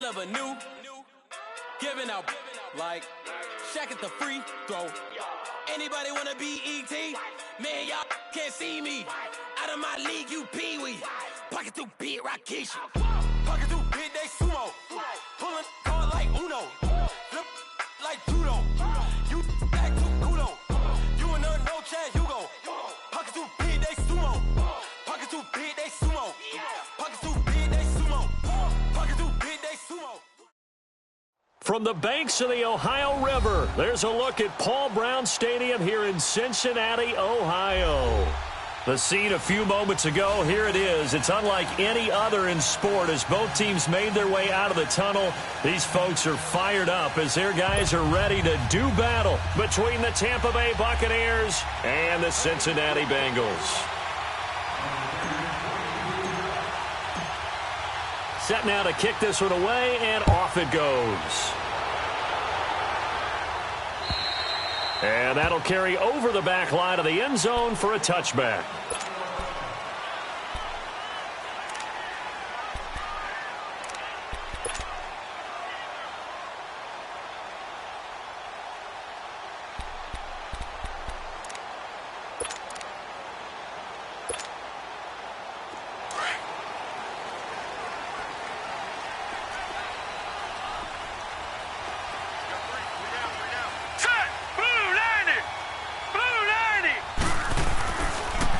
never knew. Giving out like Shaq at the free throw. Anybody wanna be ET? Man, y'all can't see me. Out of my league, you pee-wee. Pocket through beat Rakesh. Pocket through big, they sumo. Pulling card like Uno. Flip like judo. You back to kudo. You and no Chad Hugo. Pocket through big, they sumo. Pocket through big, they sumo. Pocket through big, they sumo. Pocket through big, they sumo. From the banks of the Ohio River, there's a look at Paul Brown Stadium here in Cincinnati, Ohio. The scene a few moments ago, here it is. It's unlike any other in sport as both teams made their way out of the tunnel. These folks are fired up as their guys are ready to do battle between the Tampa Bay Buccaneers and the Cincinnati Bengals. Set now to kick this one away, and off it goes. And that'll carry over the back line of the end zone for a touchback.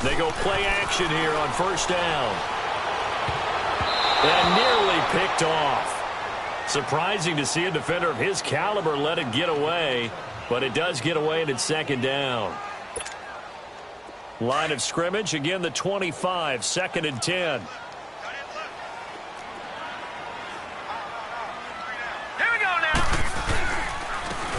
They go play action here on first down. And nearly picked off. Surprising to see a defender of his caliber let it get away, but it does get away and it's second down. Line of scrimmage, again the 25, 2nd and 10.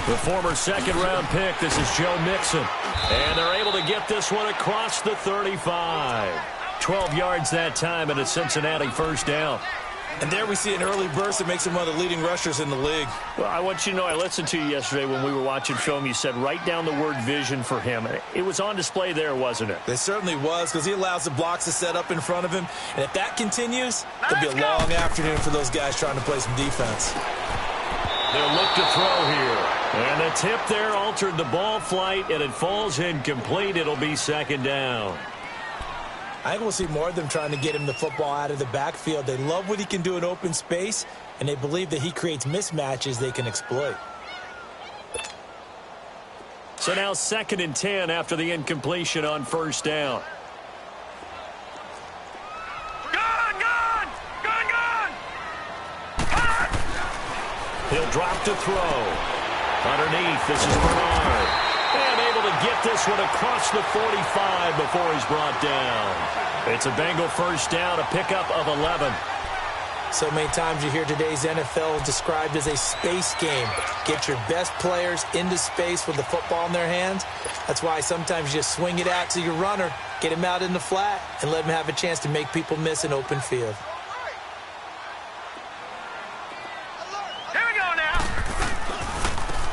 The former second-round pick, this is Joe Mixon. And they're able to get this one across the 35. 12 yards that time and a Cincinnati first down. And there we see an early burst that makes him one of the leading rushers in the league. Well, I want you to know, I listened to you yesterday when we were watching film. You said write down the word vision for him. It was on display there, wasn't it? It certainly was, because he allows the blocks to set up in front of him. And if that continues, it'll be a long afternoon for those guys trying to play some defense. They'll look to throw here. And the tip there altered the ball flight, and it falls incomplete. It'll be second down. I think we'll see more of them trying to get him the football out of the backfield. They love what he can do in open space, and they believe that he creates mismatches they can exploit. So now 2nd and 10 after the incompletion on first down. He'll drop to throw. Underneath, this is Bernard. And able to get this one across the 45 before he's brought down. It's a Bengal first down, a pickup of 11. So many times you hear today's NFL described as a space game. Get your best players into space with the football in their hands. That's why sometimes you just swing it out to your runner, get him out in the flat, and let him have a chance to make people miss an open field.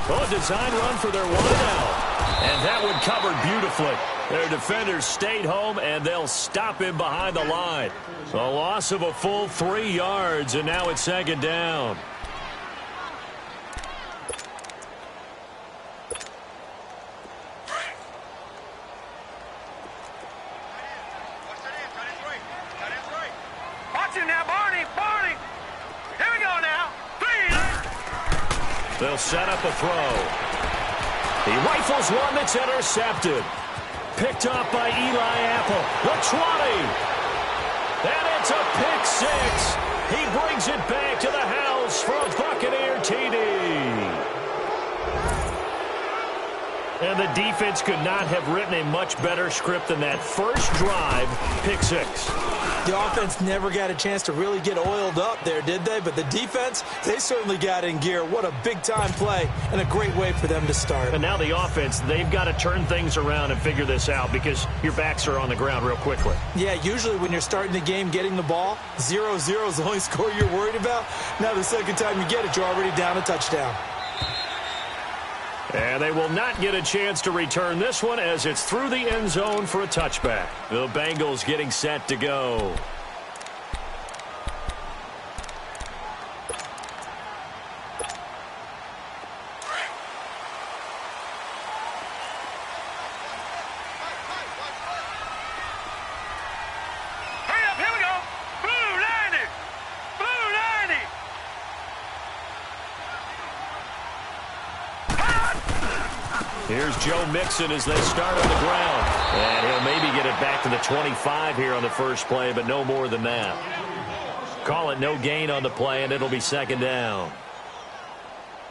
Well, a design run for their wideout. And that one covered beautifully. Their defenders stayed home, and they'll stop him behind the line. A loss of a full 3 yards, and now it's second down. Watch him now, Barney. Here we go now. They'll set up a throw. He rifles one that's intercepted. Picked up by Eli Apple. The 20. And it's a pick six. He brings it back to the house for a Buccaneer TD. And the defense could not have written a much better script than that first drive, pick six. The offense never got a chance to really get oiled up there, did they? But the defense, they certainly got in gear. What a big-time play and a great way for them to start. And now the offense, they've got to turn things around and figure this out because your backs are on the ground real quickly. Yeah, usually when you're starting the game getting the ball, 0-0 is the only score you're worried about. Now the second time you get it, you're already down a touchdown. And they will not get a chance to return this one as it's through the end zone for a touchback. The Bengals getting set to go. Here's Joe Mixon as they start on the ground. And he'll maybe get it back to the 25 here on the first play, but no more than that. Call it no gain on the play, and it'll be second down.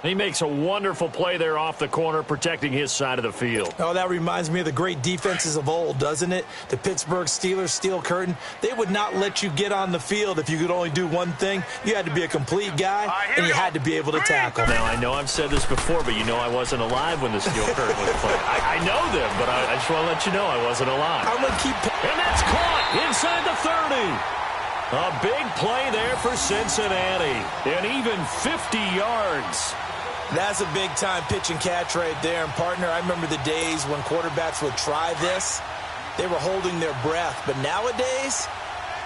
He makes a wonderful play there off the corner, protecting his side of the field. Oh, that reminds me of the great defenses of old, doesn't it? The Pittsburgh Steelers steel curtain. They would not let you get on the field if you could only do one thing. You had to be a complete guy, and you had to be able to tackle. Now, I know I've said this before, but you know I wasn't alive when the steel curtain was played. I know them, but I just want to let you know I wasn't alive. I'm going to keep... And that's caught inside the 30. A big play there for Cincinnati. And even 50 yards. That's a big-time pitch and catch right there. And, partner, I remember the days when quarterbacks would try this. They were holding their breath. But nowadays,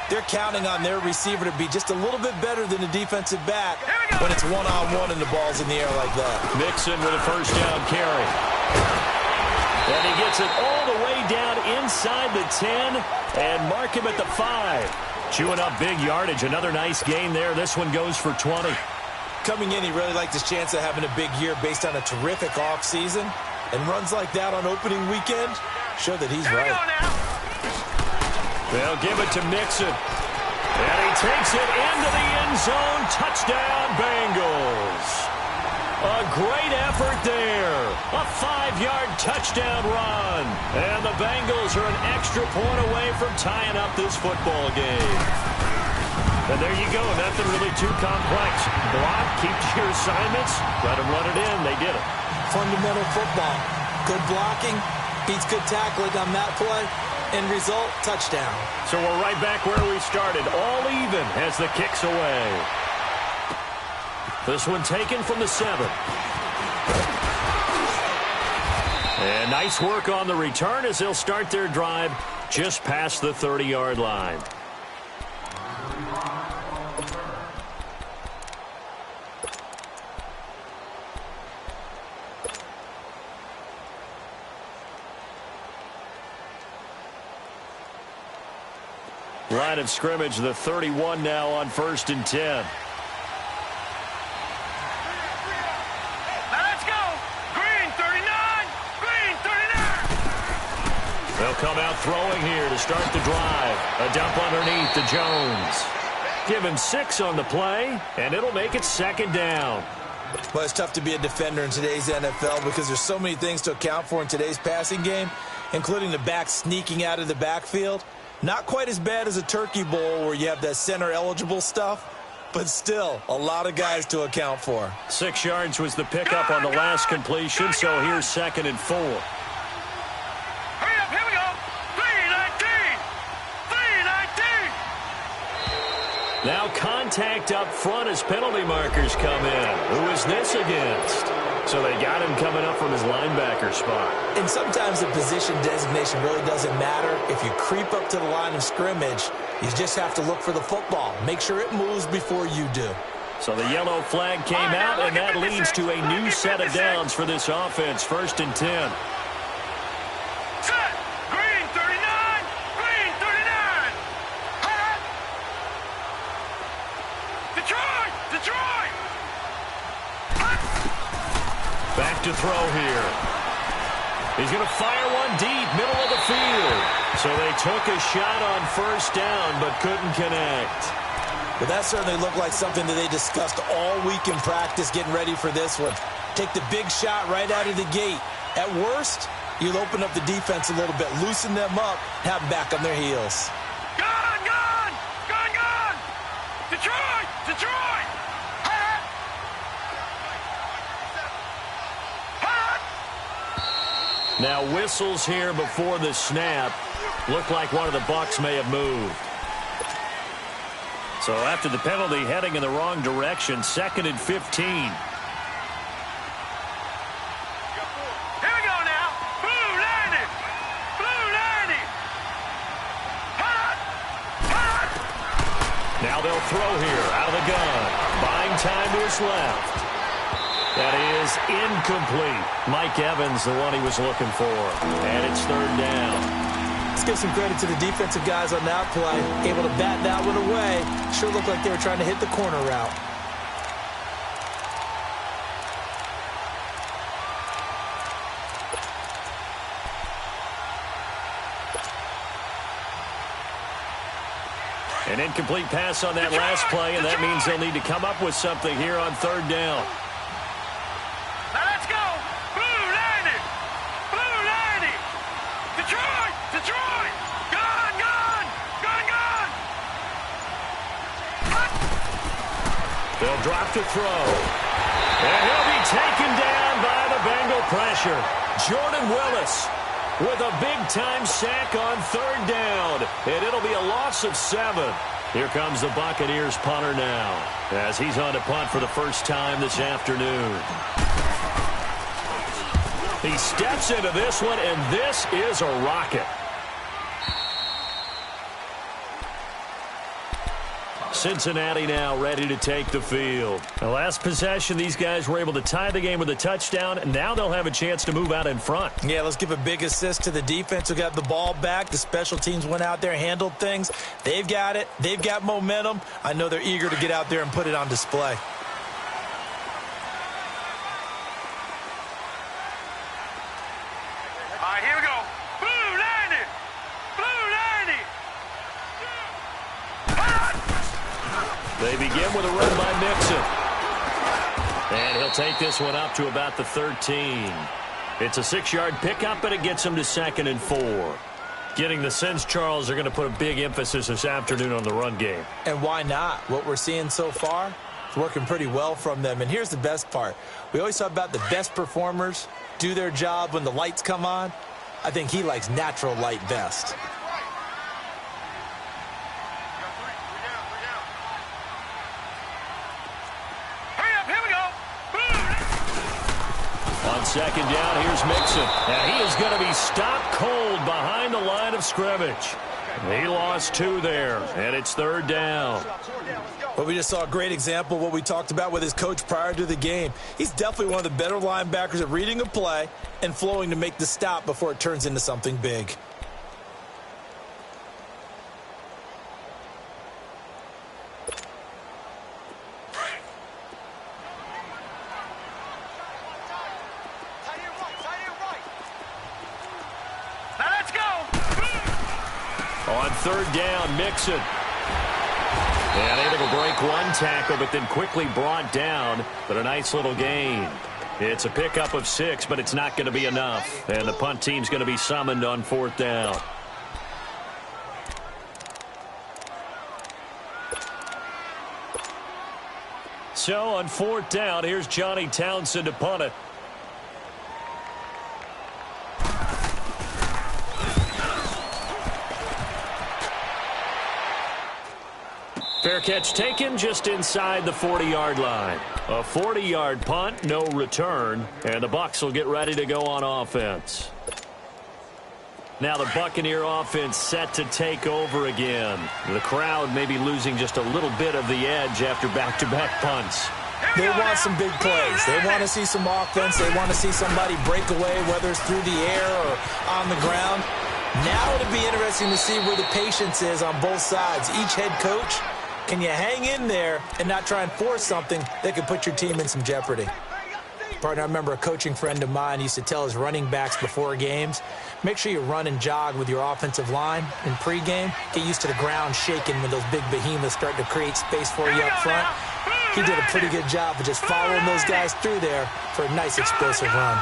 they're counting on their receiver to be just a little bit better than the defensive back when it's one-on-one and the ball's in the air like that. Mixon with a first down carry. And he gets it all the way down inside the 10 and mark him at the 5. Chewing up big yardage. Another nice gain there. This one goes for 20. Coming in, he really liked his chance of having a big year based on a terrific offseason. And runs like that on opening weekend show that he's right. They'll give it to Mixon. And he takes it into the end zone. Touchdown, Bengals. A great effort there. A 5-yard touchdown run. And the Bengals are an extra point away from tying up this football game. And there you go. Nothing really too complex. Block, keep to your assignments, let them run it in. They did it. Fundamental football. Good blocking, beats good tackling on that play. End result, touchdown. So we're right back where we started. All even as the kick's away. This one taken from the 7. And nice work on the return as they'll start their drive just past the 30-yard line. Line of scrimmage, the 31 now on 1st and 10. Now let's go. Green 39. Green 39. They'll come out throwing here to start the drive. A dump underneath to Jones. Give him 6 on the play, and it'll make it second down. Well, it's tough to be a defender in today's NFL because there's so many things to account for in today's passing game, including the back sneaking out of the backfield. Not quite as bad as a turkey bowl where you have that center-eligible stuff, but still a lot of guys to account for. 6 yards was the pickup on the last completion, so here's 2nd and 4. Hurry up, here we go. 319. 319. Now contact up front as penalty markers come in. Who is this against? So they got him coming up from his linebacker spot. And sometimes the position designation really doesn't matter. If you creep up to the line of scrimmage, you just have to look for the football. Make sure it moves before you do. So the yellow flag came out, and that leads to a new set of downs for this offense. 1st and 10. Set. Green 39. Green 39. Hot. Detroit. Detroit. Back to throw here. He's going to fire one deep, middle of the field. So they took a shot on 1st down, but couldn't connect. But that certainly looked like something that they discussed all week in practice getting ready for this one. Take the big shot right out of the gate. At worst, you'll open up the defense a little bit, loosen them up, have them back on their heels. Gone. Gone. Gone. Gone. Detroit. Detroit. Hot. Hot. Now whistles here before the snap. Looked like one of the Bucs may have moved. So after the penalty, heading in the wrong direction, 2nd and 15. Here we go now. Blue 90. Blue 90. Hot. Hot. Now they'll throw here out of the gun. Buying time to his left. That is incomplete. Mike Evans, the one he was looking for. And it's 3rd down. Let's give some credit to the defensive guys on that play. Able to bat that one away. Sure looked like they were trying to hit the corner route. An incomplete pass on that last play, and that means they'll need to come up with something here on third down. Now let's go. Blue 90. Blue 90. Detroit. Detroit. Gone, gone. Gone, gone. They'll drop to throw. And he'll be taken down by the Bengal pressure. Jordan Willis with a big-time sack on third down. And it'll be a loss of 7. Here comes the Buccaneers punter now, as he's on to punt for the first time this afternoon. He steps into this one, and this is a rocket. Cincinnati now ready to take the field. The last possession, these guys were able to tie the game with a touchdown, and now they'll have a chance to move out in front. Yeah, let's give a big assist to the defense who got the ball back. The special teams went out there, handled things. They've got it. They've got momentum. I know they're eager to get out there and put it on display. All right, here we go. Blue 90. Blue 90. They begin with a run by Mixon. And he'll take this one up to about the 13. It's a 6-yard pickup, but it gets him to 2nd and 4. Getting the sense, Charles, are going to put a big emphasis this afternoon on the run game. And why not? What we're seeing so far is working pretty well from them. And here's the best part. We always talk about the best performers do their job when the lights come on. I think he likes natural light best. On 2nd down, here's Mixon. And he is going to be stopped cold behind the line of scrimmage. He lost 2 there, and it's 3rd down. Well, we just saw a great example of what we talked about with his coach prior to the game. He's definitely one of the better linebackers at reading a play and flowing to make the stop before it turns into something big. On 3rd down, Mixon. And able to break one tackle, but then quickly brought down. But a nice little gain. It's a pickup of 6, but it's not going to be enough. And the punt team's going to be summoned on 4th down. So on 4th down, here's Johnny Townsend to punt it. Fair catch taken just inside the 40-yard line. A 40-yard punt, no return, and the Bucs will get ready to go on offense. Now the Buccaneer offense set to take over again. The crowd may be losing just a little bit of the edge after back-to-back punts. They want some big plays. They want to see some offense. They want to see somebody break away, whether it's through the air or on the ground. Now it'll be interesting to see where the patience is on both sides. Each head coach, can you hang in there and not try and force something that could put your team in some jeopardy? Partner, I remember a coaching friend of mine used to tell his running backs before games, make sure you run and jog with your offensive line in pregame. Get used to the ground shaking when those big behemoths start to create space for you up front. He did a pretty good job of just following those guys through there for a nice explosive run.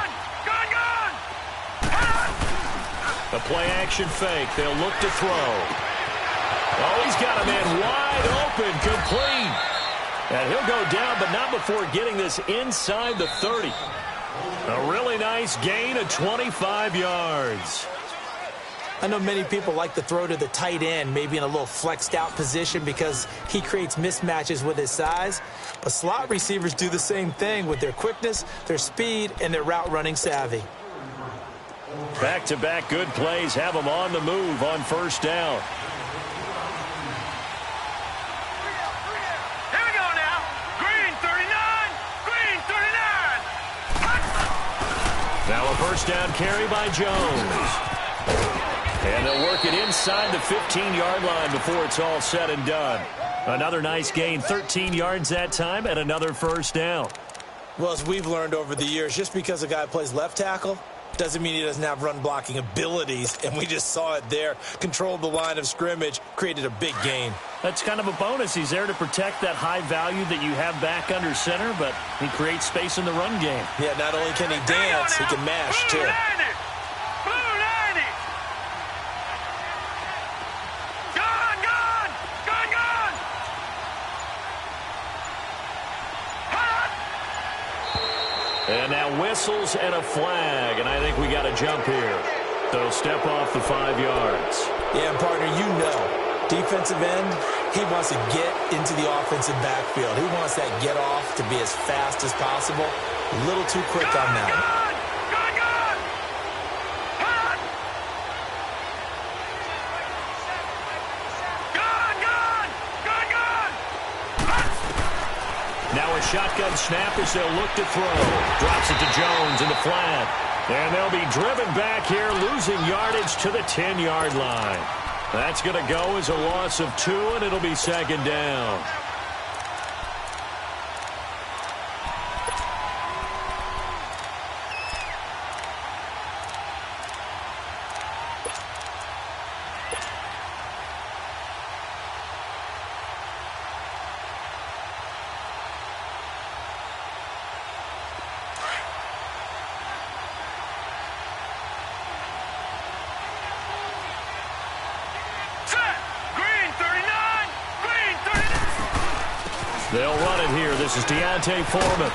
A play-action fake. They'll look to throw. Oh, he's got a man wide open, complete. And he'll go down, but not before getting this inside the 30. A really nice gain of 25 yards. I know many people like to throw to the tight end, maybe in a little flexed out position because he creates mismatches with his size. But slot receivers do the same thing with their quickness, their speed, and their route running savvy. Back-to-back good plays have them on the move on 1st down. Here we go now. Green 39. Green 39. Now a 1st down carry by Jones. And they'll work it inside the 15-yard line before it's all said and done. Another nice gain, 13 yards that time, and another 1st down. Well, as we've learned over the years, just because a guy plays left tackle Doesn't mean he doesn't have run-blocking abilities, and we just saw it there. Controlled the line of scrimmage, created a big gain. That's kind of a bonus. He's there to protect that high value that you have back under center, but he creates space in the run game. Yeah, not only can he dance, he can mash, too. And now whistles and a flag, and I think we got a jump here. So step off the 5 yards. Yeah, partner, you know, defensive end, he wants to get into the offensive backfield. He wants that get off to be as fast as possible. A little too quick on that. Now a shotgun snap as they'll look to throw. Drops it to Jones in the flat. And they'll be driven back here, losing yardage to the 10-yard line. That's going to go as a loss of 2, and it'll be second down. They'll run it here. This is Deontay Foreman.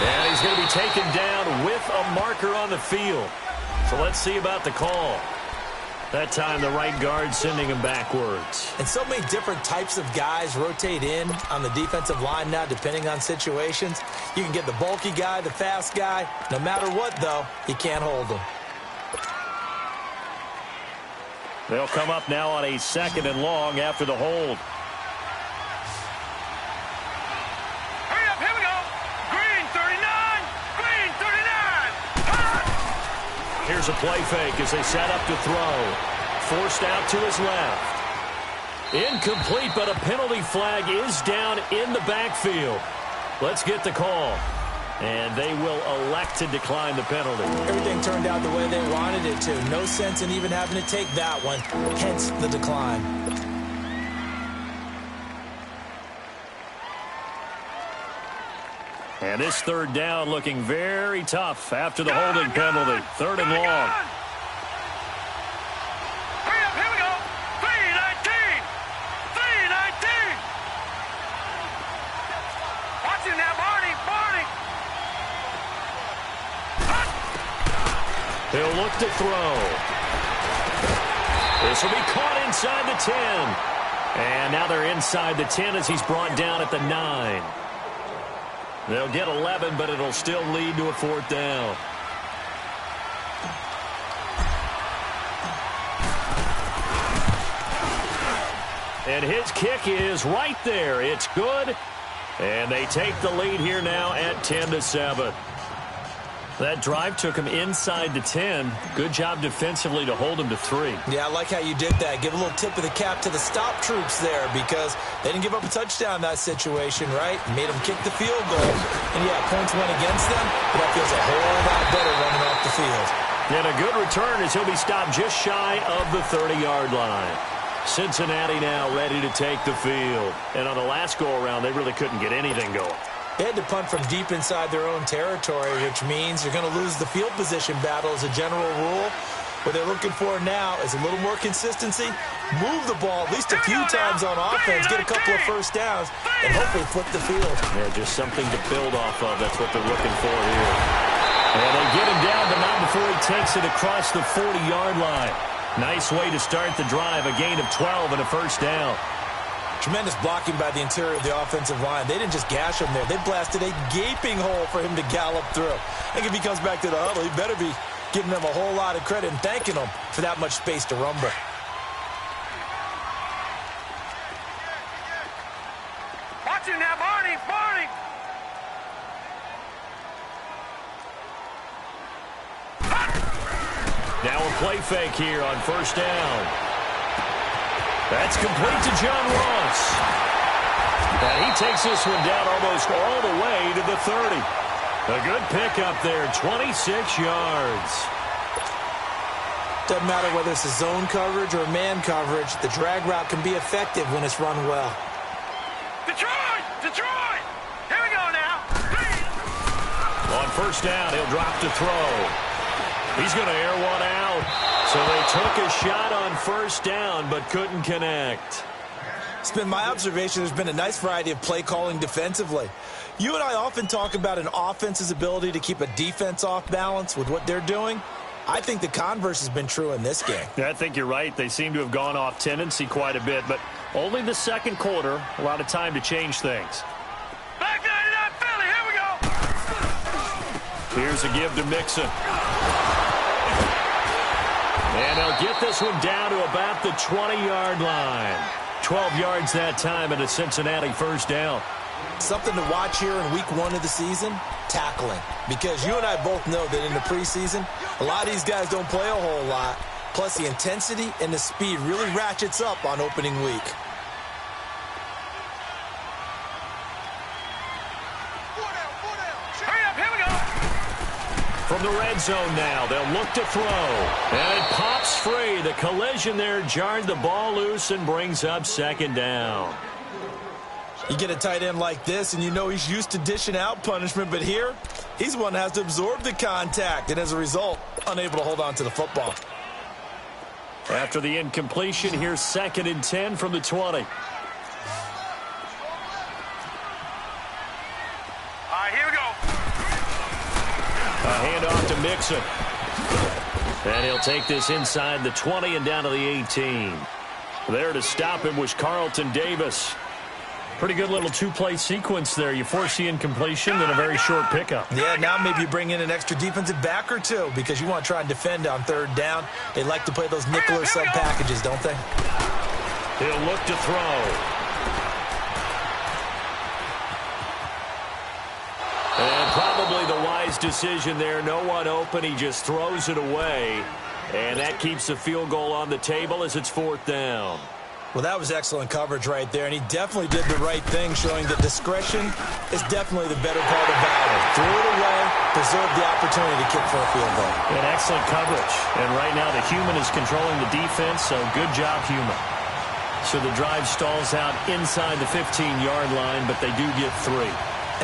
And he's going to be taken down with a marker on the field. So let's see about the call. That time the right guard sending him backwards. And so many different types of guys rotate in on the defensive line now, depending on situations. You can get the bulky guy, the fast guy. No matter what, though, you can't hold them. They'll come up now on a 2nd and long after the hold. Here's a play fake as they set up to throw. Forced out to his left. Incomplete, but a penalty flag is down in the backfield. Let's get the call. And they will elect to decline the penalty. Everything turned out the way they wanted it to. No sense in even having to take that one. Hence the decline. And this 3rd down looking very tough after the holding penalty. 3rd and long. Hurry up, here we go. 3-19. 3-19. Watch him now, Barney. He'll look to throw. This will be caught inside the 10. And now they're inside the 10 as he's brought down at the 9. They'll get 11, but it'll still lead to a 4th down. And his kick is right there. It's good. And they take the lead here now at 10-7. That drive took him inside the 10. Good job defensively to hold him to 3. Yeah, I like how you did that. Give a little tip of the cap to the stop troops there because they didn't give up a touchdown in that situation, right? Made them kick the field goal. And, yeah, points went against them, but that feels a whole lot better running off the field. And a good return as he'll be stopped just shy of the 30-yard line. Cincinnati now ready to take the field. And on the last go-around, they really couldn't get anything going. They had to punt from deep inside their own territory, which means you're going to lose the field position battle as a general rule. What they're looking for now is a little more consistency, move the ball at least a few times on offense, get a couple of first downs, and hopefully flip the field. Yeah, just something to build off of. That's what they're looking for here. And they get him down, but not before he takes it across the 40-yard line. Nice way to start the drive, a gain of 12 and a first down. Tremendous blocking by the interior of the offensive line. They didn't just gash him there. They blasted a gaping hole for him to gallop through. I think if he comes back to the huddle, he better be giving them a whole lot of credit and thanking them for that much space to rumble. Watch him now, Barney. Now a play fake here on first down. That's complete to John Ross. And he takes this one down almost all the way to the 30. A good pickup there, 26 yards. Doesn't matter whether it's a zone coverage or man coverage, the drag route can be effective when it's run well. Detroit! Detroit! Here we go now. On first down, he'll drop to throw. He's going to air one out. So they took a shot on first down but couldn't connect. It's been my observation there's been a nice variety of play calling defensively. You and I often talk about an offense's ability to keep a defense off balance with what they're doing. I think the converse has been true in this game. Yeah, I think you're right. They seem to have gone off tendency quite a bit, but only the second quarter, a lot of time to change things. Back 99 Philly, here we go. Here's a give to Mixon. And they'll get this one down to about the 20-yard line. 12 yards that time and a Cincinnati first down. Something to watch here in week 1 of the season, tackling. Because you and I both know that in the preseason, a lot of these guys don't play a whole lot. Plus, the intensity and the speed really ratchets up on opening week. Hurry up, here we go. From the red zone now, they'll look to throw. And it pops free. The collision there jarred the ball loose and brings up second down. You get a tight end like this, and you know he's used to dishing out punishment, but here, he's the one that has to absorb the contact, and as a result, unable to hold on to the football. After the incompletion, here's 2nd and 10 from the 20. All right, here we go. A handoff to Mixon. And he'll take this inside the 20 and down to the 18. There to stop him was Carlton Davis. Pretty good little two-play sequence there. You force the incompletion, then a very short pickup. Yeah, now maybe you bring in an extra defensive back or two because you want to try and defend on third down. They like to play those nickel or sub packages, don't they? He'll look to throw. And probably the wise decision there. No one open. He just throws it away. And that keeps the field goal on the table as it's 4th down. Well, that was excellent coverage right there, and he definitely did the right thing, showing that discretion is definitely the better part of valor. Threw it away, preserved the opportunity to kick for a field goal. And excellent coverage. And right now the human is controlling the defense, so good job, human. So the drive stalls out inside the 15-yard line, but they do get 3.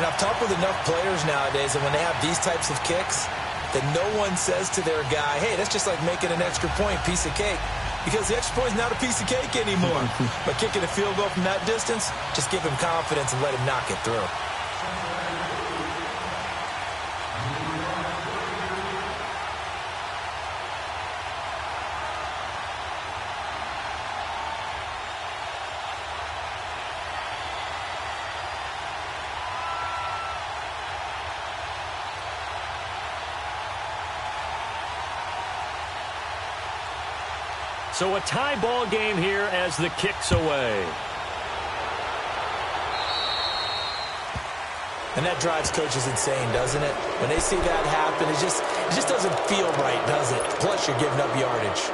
And I've talked with enough players nowadays, and when they have these types of kicks, that no one says to their guy, hey, that's just like making an extra point, piece of cake. Because the extra point is not a piece of cake anymore. But kicking a field goal from that distance, just give him confidence and let him knock it through. So a tie ball game here as the kick's away. And that drives coaches insane, doesn't it? When they see that happen, it just doesn't feel right, does it? Plus, you're giving up yardage.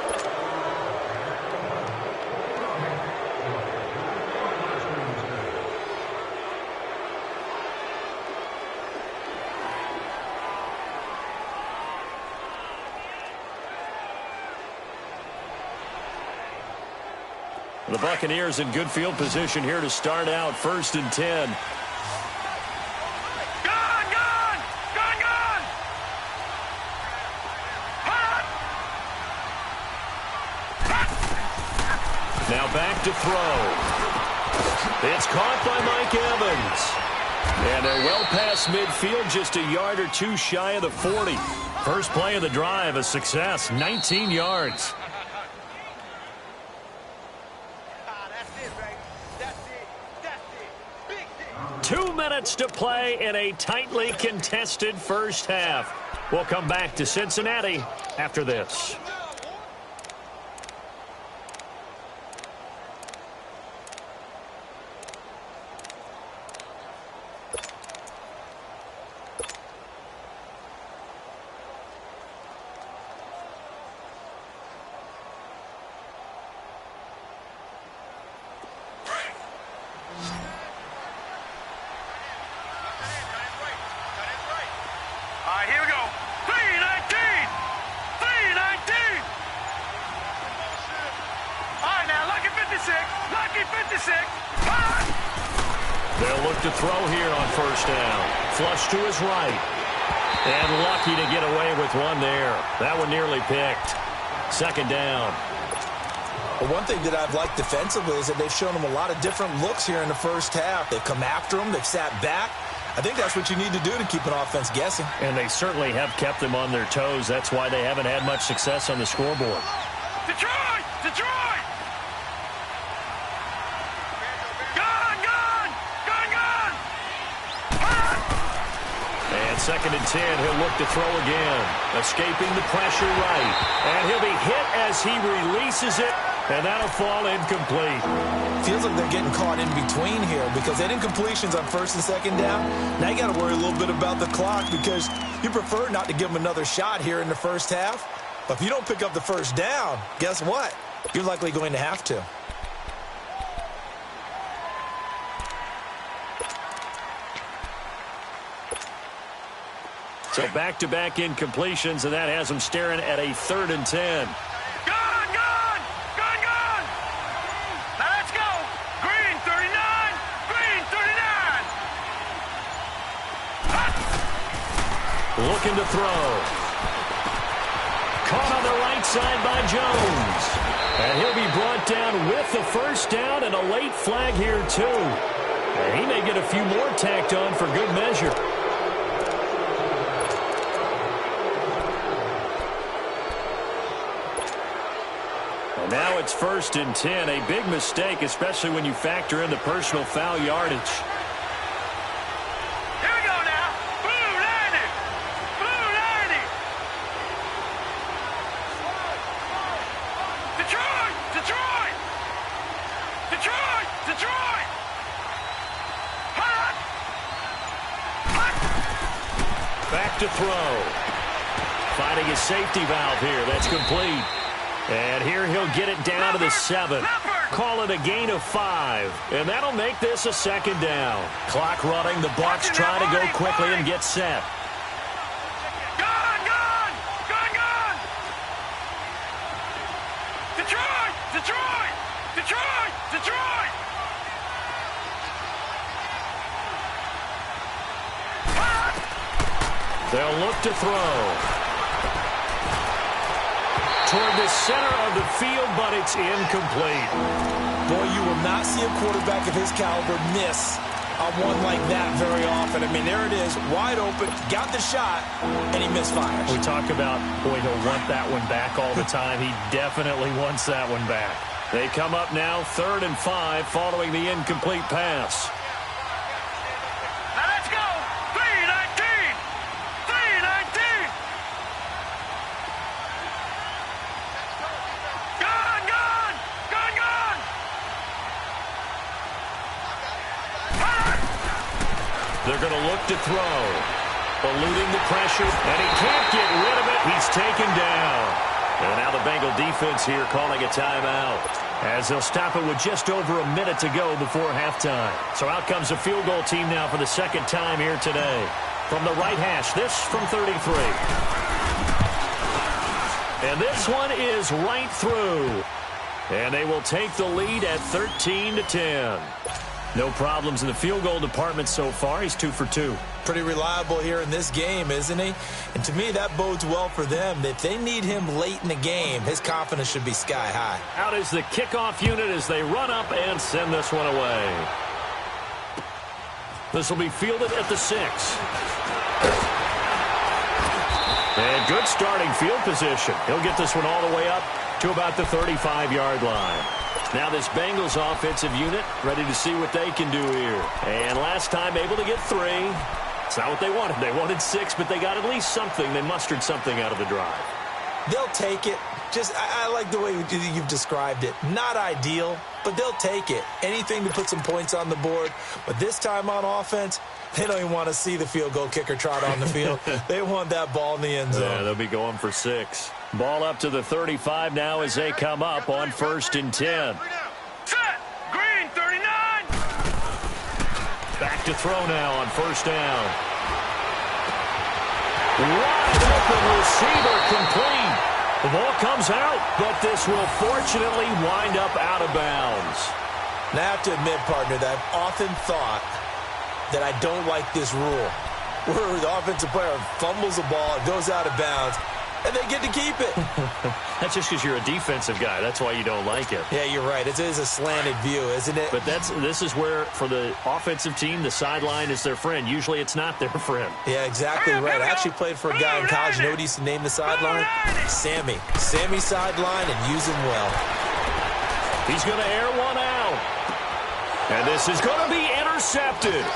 The Buccaneers in good field position here to start out 1st and 10. Gone! Now back to throw. It's caught by Mike Evans. And they're well past midfield, just a yard or two shy of the 40. First play of the drive, a success, 19 yards. 2 minutes to play in a tightly contested first half. We'll come back to Cincinnati after this. 26. Hot. They'll look to throw here on first down. Flush to his right. And lucky to get away with one there. That one nearly picked. Second down. Well, one thing that I've liked defensively is that they've shown him a lot of different looks here in the first half. They've come after him. They've sat back. I think that's what you need to do to keep an offense guessing. And they certainly have kept them on their toes. That's why they haven't had much success on the scoreboard. Detroit! Detroit! Gone! Gone! Gone! Gone! Hot. And second and 10, he'll look to throw again. Escaping the pressure right. And he'll be hit as he releases it. And that'll fall incomplete. Feels like they're getting caught in between here because they did incompletions on first and second down. Now you got to worry a little bit about the clock because you prefer not to give them another shot here in the first half. But if you don't pick up the first down, guess what? You're likely going to have to. So back-to-back incompletions, and that has them staring at a 3rd and 10. Gone! Gone! Gone! Gone! Now let's go! Green 39! Green 39! Hot. Looking to throw. Caught on the right side by Jones. And he'll be brought down with the first down and a late flag here, too. And he may get a few more tacked on for good measure. And now it's 1st and 10. A big mistake, especially when you factor in the personal foul yardage. Here we go now. Blue 90. Blue 90. Detroit. Detroit. Detroit. Detroit. Hot. Hot. Back to throw. Finding his safety valve here. That's complete. And here he'll get it down to the 7. Call it a gain of 5. And that'll make this a second down. Clock running. The Bucs try to go quickly and get set. Gone, gone, gone, gone. Detroit, Detroit, Detroit, Detroit. They'll look to throw. Toward the center of the field, but it's incomplete. Boy, you will not see a quarterback of his caliber miss on one like that very often. I mean, there it is, wide open, got the shot, and he misfires. We talk about, boy, he'll want that one back all the time. He definitely wants that one back. They come up now 3rd and 5 following the incomplete pass. Now let's go. 319. 319. Gone, gone, gone, gone. They're going to look to throw. Eluding the pressure, and he can't get rid of it. He's taken down. And now the Bengal defense here calling a timeout, as they'll stop it with just over a minute to go before halftime. So out comes the field goal team now for the second time here today. From the right hash, this from 33. And this one is right through. And they will take the lead at 13-10. No problems in the field goal department so far. He's 2 for 2. Pretty reliable here in this game, isn't he? And to me, that bodes well for them. If they need him late in the game, his confidence should be sky high. Out is the kickoff unit as they run up and send this one away. This will be fielded at the 6. And good starting field position. He'll get this one all the way up to about the 35-yard line. Now this Bengals offensive unit ready to see what they can do here. And last time able to get 3. It's not what they wanted. They wanted 6, but they got at least something. They mustered something out of the drive. They'll take it. I like the way you've described it. Not ideal, but they'll take it. Anything to put some points on the board. But this time on offense, they don't even want to see the field goal kicker trot on the field. They want that ball in the end zone. Yeah, they'll be going for 6. Ball up to the 35 now as they come up on 1st and 10. Set. Green 39. Back to throw now on 1st down. Wide open receiver complete. The ball comes out, but this will fortunately wind up out of bounds. And I have to admit, partner, that I've often thought that I don't like this rule, where the offensive player fumbles the ball, it goes out of bounds, and they get to keep it. That's just because you're a defensive guy. That's why you don't like it. Yeah, you're right. It is a slanted view, isn't it? But this is where, for the offensive team, the sideline is their friend. Usually it's not their friend. Yeah, exactly right. I actually played for a guy in college. You know what he used to name the sideline? Sammy. Sammy sideline, and use him well. He's going to air one out. And this is going to be intercepted.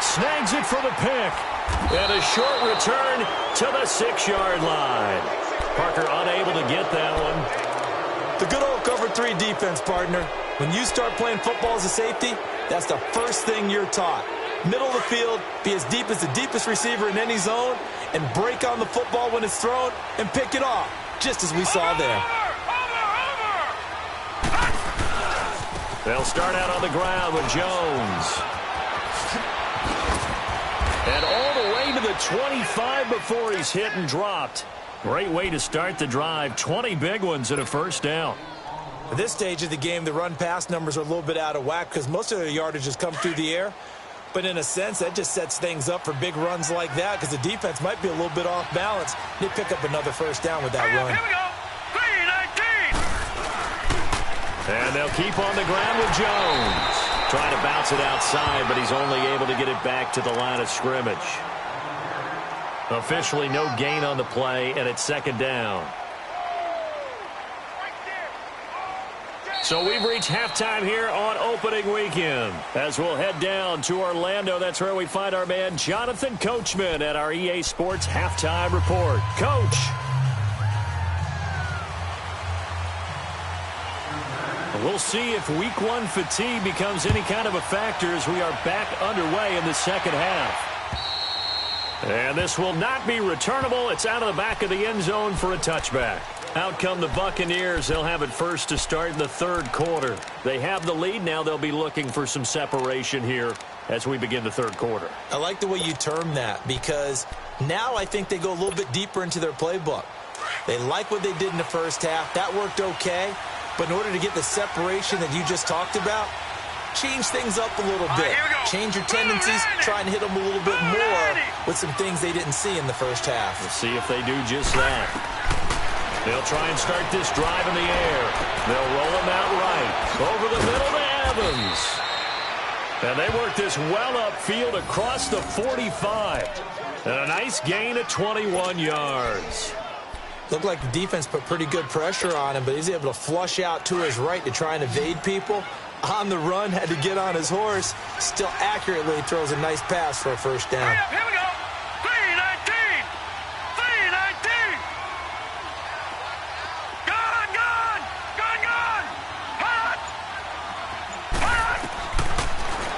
Snags it for the pick. And a short return to the 6-yard line. Parker unable to get that one. The good old cover 3 defense, partner. When you start playing football as a safety, that's the first thing you're taught. Middle of the field, be as deep as the deepest receiver in any zone, and break on the football when it's thrown and pick it off, just as we saw there. They'll start out on the ground with Jones. And all the way to the 25 before he's hit and dropped. Great way to start the drive. 20 big ones and a first down. At this stage of the game, the run-pass numbers are a little bit out of whack because most of their yardage has come through the air. But in a sense, that just sets things up for big runs like that because the defense might be a little bit off balance. They pick up another first down with that run. Here we go. 3-19. And they'll keep on the ground with Jones. Trying to bounce it outside, but he's only able to get it back to the line of scrimmage. Officially no gain on the play, and it's second down. So we've reached halftime here on opening weekend. As we'll head down to Orlando, that's where we find our man Jonathan Coachman at our EA Sports Halftime Report. Coach. We'll see if week 1 fatigue becomes any kind of a factor as we are back underway in the second half. And this will not be returnable. It's out of the back of the end zone for a touchback. Out come the Buccaneers. They'll have it first to start in the third quarter. They have the lead. Now they'll be looking for some separation here as we begin the third quarter. I like the way you term that because now I think they go a little bit deeper into their playbook. They like what they did in the first half. That worked okay. But in order to get the separation that you just talked about, change things up a little bit. Change your tendencies, try and hit them a little bit more with some things they didn't see in the first half. We'll see if they do just that. They'll try and start this drive in the air. They'll roll him out right. Over the middle to Evans. And they work this well upfield across the 45. And a nice gain of 21 yards. Looked like the defense put pretty good pressure on him, but he's able to flush out to his right to try and evade people. On the run, had to get on his horse. Still accurately throws a nice pass for a first down. Here we go. 3-19. 3-19. Gone. Hot.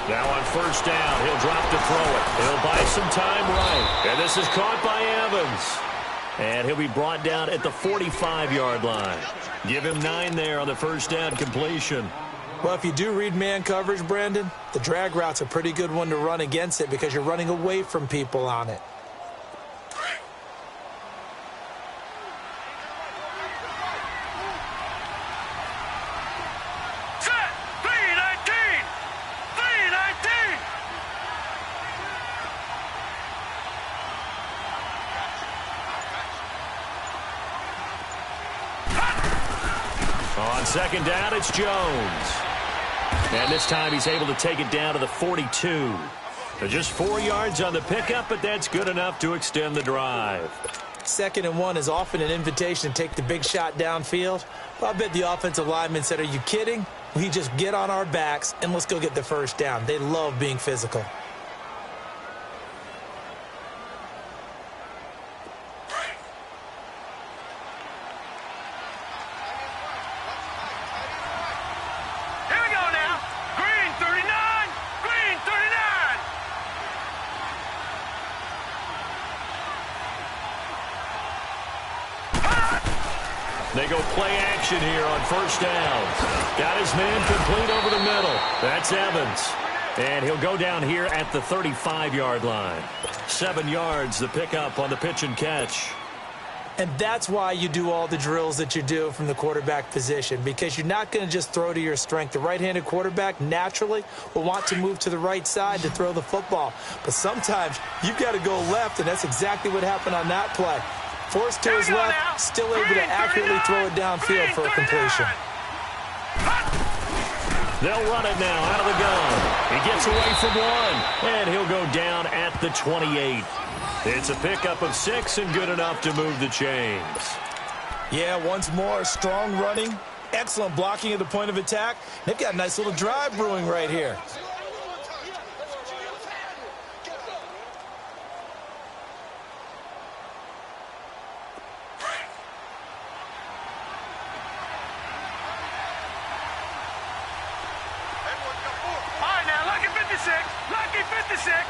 Now on first down, he'll drop to throw it. He'll buy some time right. And this is caught by Evans. And he'll be brought down at the 45-yard line. Give him 9 there on the first down completion. Well, if you do read man coverage, Brandon, the drag route's a pretty good one to run against it because you're running away from people on it. Set. 3-19. 3-19. On second down, it's Jones. And this time he's able to take it down to the 42. So just 4 yards on the pickup, but that's good enough to extend the drive. 2nd and 1 is often an invitation to take the big shot downfield. Well, I bet the offensive lineman said, are you kidding? We just get on our backs and let's go get the first down. They love being physical. They go play action here on first down. Got his man complete over the middle. That's Evans. And he'll go down here at the 35-yard line. 7 yards, the pickup on the pitch and catch. And that's why you do all the drills that you do from the quarterback position, because you're not going to just throw to your strength. The right-handed quarterback naturally will want to move to the right side to throw the football. But sometimes you've got to go left, and that's exactly what happened on that play. Forced to his left, still able to accurately throw it downfield for a completion. They'll run it now out of the gun. He gets away from one, and he'll go down at the 28. It's a pickup of 6 and good enough to move the chains. Yeah, once more, strong running, excellent blocking at the point of attack. They've got a nice little drive brewing right here. All right, now, lucky 56. Lucky 56.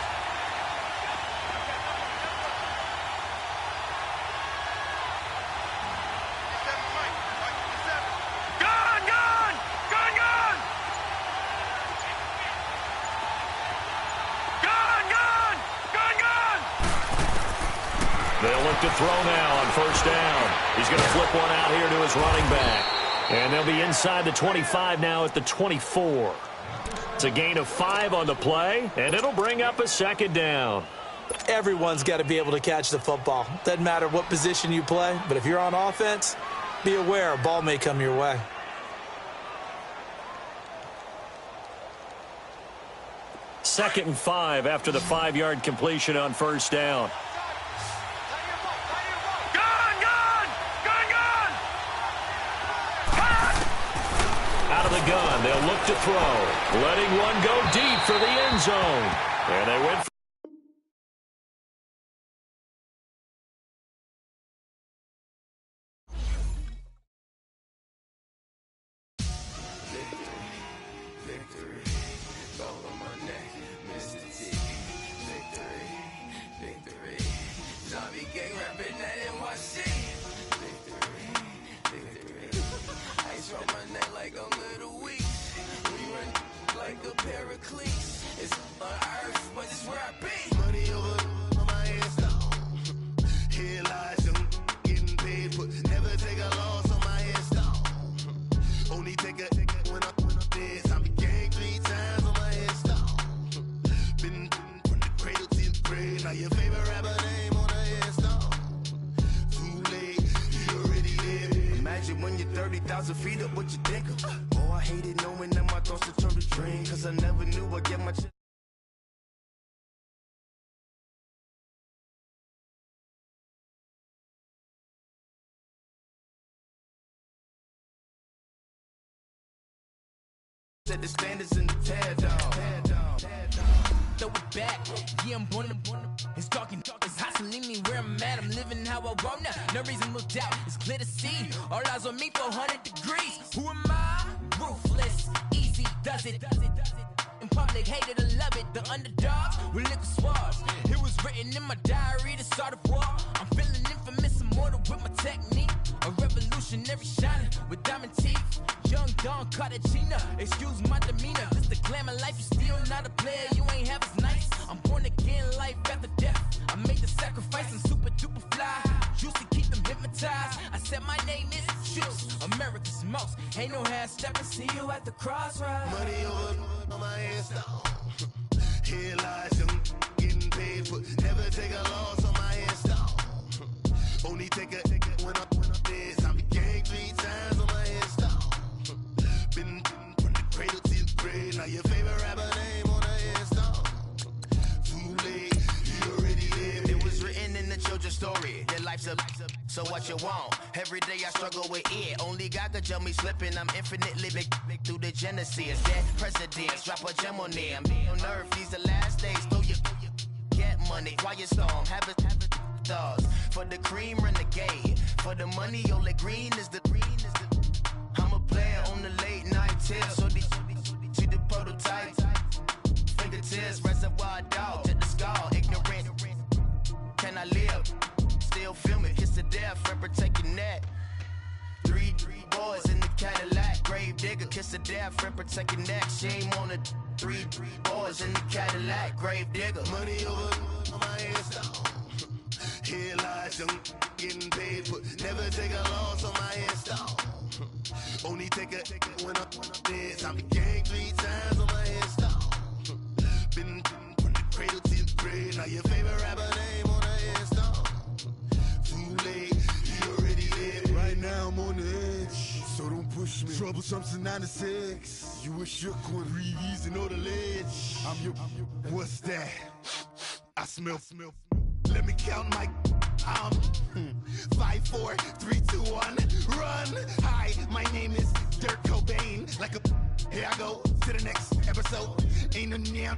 They'll look to throw now on first down. He's going to flip one out here to his running back. And they'll be inside the 25 now at the 24. It's a gain of 5 on the play, and it'll bring up a second down. Everyone's got to be able to catch the football. Doesn't matter what position you play, but if you're on offense, be aware a ball may come your way. Second and 5 after the 5-yard completion on first down. Out of the gun, they'll look to throw. Letting one go deep for the end zone. And they went for feet up, what you think of? Oh, I hated knowing that my thoughts would turn to dream, cause I never knew I'd get my set the standards in the tear down. Throw it back, yeah, I'm born to. It's talking, it's hustling me where I'm at. I'm living how I want now. No reasonable doubt, it's clear to see. All eyes on me, 400 degrees. Who am I? Ruthless, easy, does it. In public, hate it or love it. The underdogs with liquor swabs. It was written in my diary to start a war. I'm feeling infamous, immortal with my technique. A revolutionary shining with diamond teeth. Young Don Cartagena, excuse my demeanor. This the glamour life, you still not a player, you ain't half as nice. I'm born again, life after death. I made the sacrifice and super duper fly. Juicy, keep them hypnotized. I said my name is Juice, America's most. Ain't no half stepping, see you at the crossroads. Money over on my hands down. Here lies young, getting paid for. Never take a loss on my hands down. Only take a when I'm dead. I be gang 3 times on my hands down. Been from the cradle to the grave. Now your favorite rapper name on the hands down. Too late, you already lived. It was written in the children's story. Your life's a so what you want. Every day I struggle with it. Only God could jump me slipping. I'm infinitely big through the Genesis. Dead presidents, drop a gem on them. On earth, these the last days. Throw your get money, quiet storm, have it thoughts. For the cream, renegade. For the money, only green is the I'm a player on the late night tips. So these see the prototype. Fingertips, reservoir dog, to the skull, ignorant. Can I live? Still film it, kiss to death, friend protect your neck. 3 boys in the Cadillac, grave digger, kiss to death, friend protect your neck. Shame on the 3 boys in the Cadillac, grave digger. Money over on my hands down. Here lies young, getting paid for. Never take a loss on my install. Only take a when I'm dead. I'm gang 3 times on my install. Been from the cradle to the grave. Now your favorite rapper name on the install. Too late, he already dead. Right now I'm on the edge, so don't push me. Troublesome to 9 to 6. You a shook one, breathe easy, know the ledge. I'm your, what's that? I smell. Let me count my. 5, 4, 3, 2, 1, run. Hi, my name is Dirk Cobain. Like a, here I go to the next episode. Ain't no damn